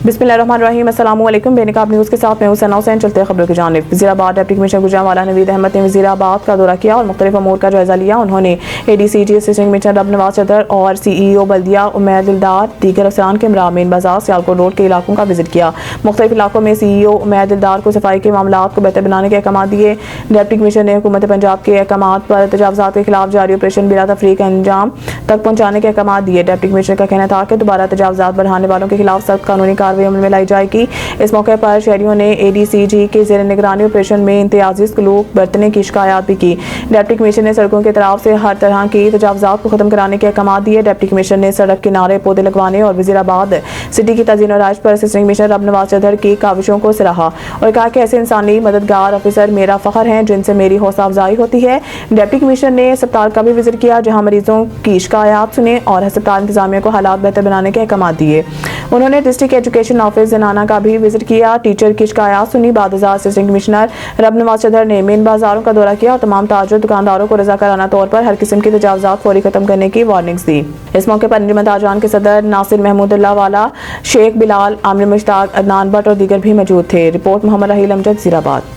बिस्मिल्लाहिर्रहमानिर्रहीम। अस्सलाम वालेकुम। बेनकाब न्यूज़ के साथ मैं हुसैन हुसैन। चलते हैं खबरों की जानिब। वज़ीराबाद डिप्टी कमिश्नर गुजरांवाला नवीद अहमद ने वज़ीराबाद का दौरा किया और मुख्तलिफ अमूर का जायज़ा लिया। उन्होंने ADCG असिस्टेंट कमिश्नर रब नवाज चदर और CEO बल्दिया उमैर दिलदार दीगर अफसरान के हमरा मेन बाजार सियालकोट रोड के इलाकों का विजिट किया। मुख्तलिफ इलाकों में CEO उमैर दिलदार को सफाई के मामलात को बेहतर बनाने के अहकाम दिए। डिप्टी कमिश्नर ने हुकूमत पंजाब के अहकाम पर तजावुज़ात के खिलाफ जारी ऑपरेशन बिला तफरीक अंजाम तक पहुँचाने के अहकाम दिए। डिप्टी कमिश्नर का कहना था कि दोबारा तजावुज़ात बढ़ाने वालों के खिलाफ सख्त कानूनी कार्रवाई अमल में लाई जाएगी। इस मौके पर शहरियों ने ADCG के ज़ेर निगरानी ऑपरेशन में इम्तियाजी सलूक बरतने की शिकायत भी की। डिप्टी कमिश्नर ने सड़कों के तरफ से हर तरह की तजावुज़ात को खत्म कराने के अहकाम दिए। डिप्टी कमिश्नर ने सड़क किनारे पौधे लगवाने और वज़ीराबाद सिटी की तज़ीन और आइश पर असिस्टेंट कमिश्नर रब नवाज चदर की काविशों को सराहा और कहा कि ऐसे इंसानी मददगार ऑफिसर मेरा फ़ख्र हैं जिनसे मेरी हौसला अफजाई होती है। डिप्टी कमिश्नर ने अस्पताल का भी विजिट किया जहाँ मरीजों की शिकायत सुने और अस्पताल इंतजामिया को हालात बेहतर बनाने के अहकाम दिए। उन्होंने डिस्ट्रिक्ट एजुकेशन ऑफिस जनाना का भी विजिट किया, टीचर की शिकायत सुनी। बादशाह असिस्टेंट कमिश्नर रब नवाज चदर ने मेन बाजारों का दौरा किया और तमाम ताजर दुकानदारों को रज़ाकाराना तौर पर हर किस्म की तजावुज़ात फौरी खत्म करने की वार्निंग्स दी। इस मौके पर अंजुमन ताजरान के सदर नासिर महमूदुल्लाह वाला, शेख बिलाल, आमिर मुश्ताक, अदनान भट्ट और दीगर भी मौजूद थे। रिपोर्ट मोहम्मद राहील अमजद, वज़ीराबाद।